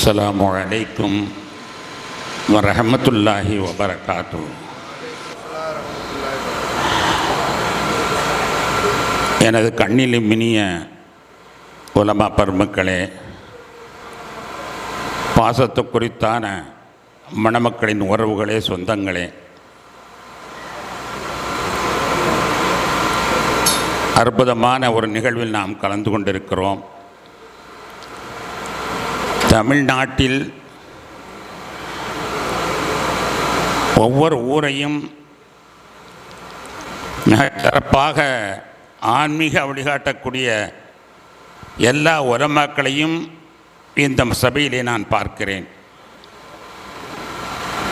அஸ்ஸலாமு அலைக்கும் வரஹ்மத்துல்லாஹி வபரகாத்துஹு. எனது கண்ணிலும் இனிய உலமா பெருமக்களே, பாசத்துக்குறித்தான மணமக்களின் உறவுகளே, சொந்தங்களே, அற்புதமான ஒரு நிகழ்வில் நாம் கலந்து கொண்டிருக்கிறோம். தமிழ்நாட்டில் ஒவ்வொரு ஊரையும் மிக சிறப்பாக ஆன்மீக வழிகாட்டக்கூடிய எல்லா உலமாக்களையும் இந்த சபையிலே நான் பார்க்கிறேன்.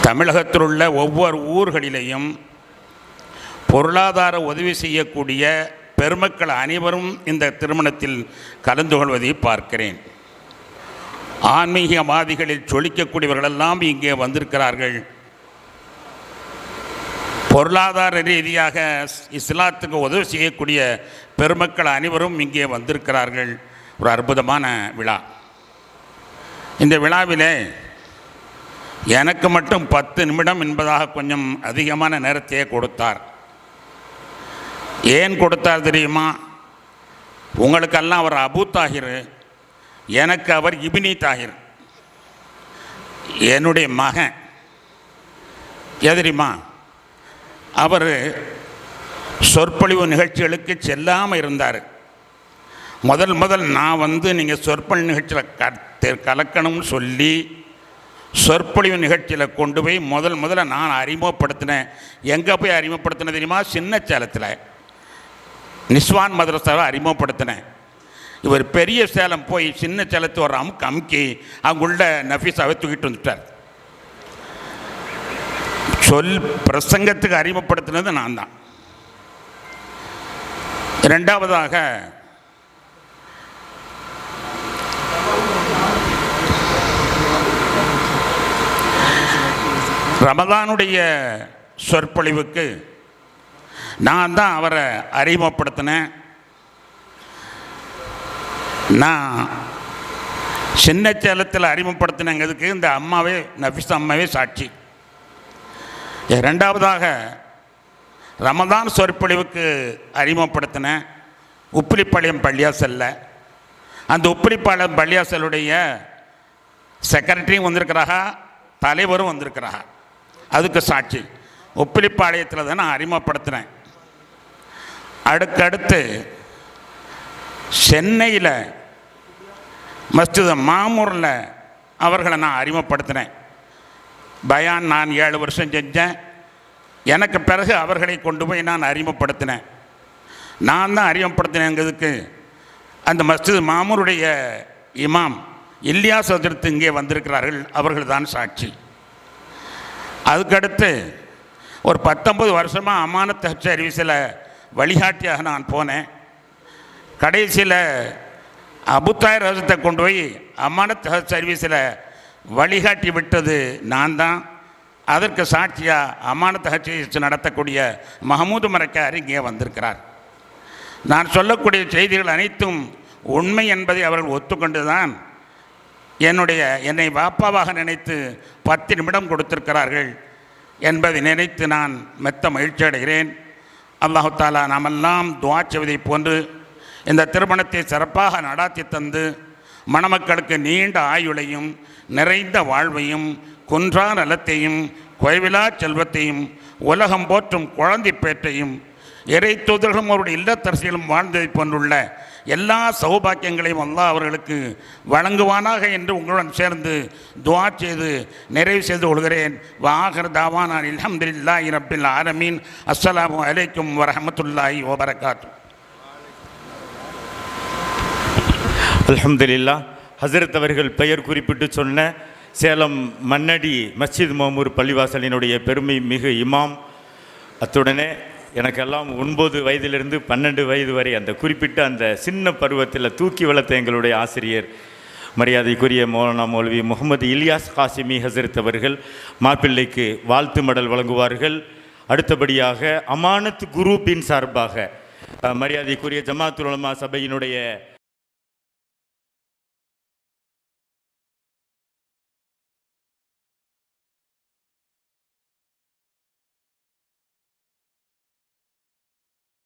தமிழகத்தில் உள்ள ஒவ்வொரு ஊர்களிலேயும் பொருளாதார உதவி செய்யக்கூடிய பெருமக்கள் அனைவரும் இந்த திருமணத்தில் கலந்து கொள்வதை பார்க்கிறேன். ஆன்மீகவாதிகளில் சொலிக்கக்கூடியவர்களெல்லாம் இங்கே வந்திருக்கிறார்கள். பொருளாதார ரீதியாக இஸ்லாத்துக்கு உதவி செய்யக்கூடிய பெருமக்கள் அனைவரும் இங்கே வந்திருக்கிறார்கள். ஒரு அற்புதமான விழா. இந்த விழாவிலே எனக்கு மட்டும் 10 நிமிடம் என்பதாக கொஞ்சம் அதிகமான நேரத்தையே கொடுத்தார். ஏன் கொடுத்தார் தெரியுமா? உங்களுக்கெல்லாம் அவர் அபு தாஹிர், எனக்கு அவர் இப்னி தாஹிர், என்னுடைய மகன். தெரியுமா? அவர் சொற்பொழிவு நிகழ்ச்சிகளுக்கு செல்லாமல் இருந்தார். முதல் நான் நீங்கள் சொற்பொழிவு நிகழ்ச்சியில் கலக்கணும்னு சொல்லி சொற்பொழிவு நிகழ்ச்சியில் கொண்டு போய் முதல்ல நான் அறிமுகப்படுத்தினேன். எங்கே போய் அறிமுகப்படுத்தினேன் தெரியுமா? சின்ன சேலத்தில் நிஸ்வான் மதரசாவை அறிமுகப்படுத்தினேன். இவர் பெரிய சேலம் போய் சின்ன சேலத்து ஒரு அமுக்கி அங்குள்ள நஃபீஸாவை தூக்கிட்டு வந்துட்டார். பிரசங்கத்துக்கு அறிமுகப்படுத்தினது நான் தான். இரண்டாவதாக ரமதானுடைய சொற்பொழிவுக்கு நான் தான் அவரை அறிமுகப்படுத்தினேன். நான் சின்ன சேலத்தில் அறிமுகப்படுத்தினங்கிறதுக்கு இந்த அம்மாவே, நஃபீஸ் அம்மாவே சாட்சி. இரண்டாவதாக ரமதான் சொற்பொழிவுக்கு அறிமுகப்படுத்தினேன் உப்பிலிப்பாளையம் பள்ளியாசல்ல. அந்த உப்பிலிப்பாளையம் பள்ளியாசலுடைய செக்ரட்டரியும் வந்திருக்கிறாங்க, தலைவரும் வந்திருக்கிறாங்க. அதுக்கு சாட்சி. உப்பிலிப்பாளையத்தில் தான் நான் அறிமுகப்படுத்தினேன். அடுத்தடுத்து சென்னையில் மஸ்ஜித் மாமூரில் அவர்களை நான் அறிமுகப்படுத்தினேன். பயான் நான் 7 வருஷம் செஞ்சேன். எனக்கு பிறகு அவர்களை கொண்டு போய் நான் அறிமுகப்படுத்தினேன். நான் தான் அறிமுகப்படுத்தினேங்கிறதுக்கு அந்த மஸ்ஜித் மாமூருடைய இமாம் இல்யாஸ் ஹஜ்ரத் இங்கே வந்திருக்கிறார்கள், அவர்கள் தான் சாட்சி. அதுக்கடுத்து ஒரு 19 வருஷமாக அமானத் ஹஜ் சர்வீஸில் வழிகாட்டியாக நான் போனேன். கடைசியில் அபு தாஹிர் ஹஜ்ரத்தை கொண்டு போய் அமானத் ஹஜ் சர்வீஸில் வழிகாட்டி விட்டது நான் தான். அதற்கு சாட்சியாக அமானத் ஹஜ் நடத்தக்கூடிய மஹமூது மரக்கார் இங்கே வந்திருக்கிறார். நான் சொல்லக்கூடிய செய்திகள் அனைத்தும் உண்மை என்பதை அவர்கள் ஒத்துக்கொண்டு தான் என்னை வாப்பாவாக நினைத்து 10 நிமிடம் கொடுத்திருக்கிறார்கள் என்பதை நினைத்து நான் மெத்த மகிழ்ச்சி அடைகிறேன். அல்லாஹு தாலா நாமெல்லாம் துஆ செய்வதை போன்று இந்த திருமணத்தை சிறப்பாக நடாத்தி தந்து மணமக்களுக்கு நீண்ட ஆயுளையும் நிறைந்த வாழ்வையும் குன்றா நலத்தையும் குறைவிலா செல்வத்தையும் உலகம் போற்றும் குழந்தை பேற்றையும் இறை தூதர்களும் அவருடைய இல்லத்தரசிகளும் வாழ்ந்ததை போன்றுள்ள எல்லா சௌபாக்கியங்களையும் அல்லாஹ் அவர்களுக்கு வழங்குவானாக என்று உங்களுடன் சேர்ந்து துஆ செய்து நிறைவு செய்து கொள்கிறேன். வாஹிர் தாவானா அல்ஹம்துலில்லாஹி ரப்பில் ஆலமீன். அஸ்ஸலாமு அலைக்கும் வரஹ்மத்துல்லாஹி வபரகாத்துஹு. அல்ஹம்துலில்லாஹ். ஹசரத் அவர்கள் பெயர் குறிப்பிட்டு சொன்ன சேலம் மன்னடி மஸ்ஜித் மாமூர் பள்ளிவாசலினுடைய பெருமை மிகு இமாம். அத்துடனே எனக்கெல்லாம் 9 வயதிலிருந்து 12 வயது வரை அந்த குறிப்பிட்ட அந்த சின்ன பருவத்தில் தூக்கி வளர்த்த எங்களுடைய ஆசிரியர் மரியாதைக்குரிய மௌலானா மௌலவி முகமது இல்யாஸ் காசிமி ஹசரத் அவர்கள் மாப்பிள்ளைக்கு வாழ்த்து மடல் வழங்குவார்கள். அடுத்தபடியாக அமானத் குரூப்பின் சார்பாக மரியாதைக்குரிய ஜமாத்துல் உலமா சபையினுடைய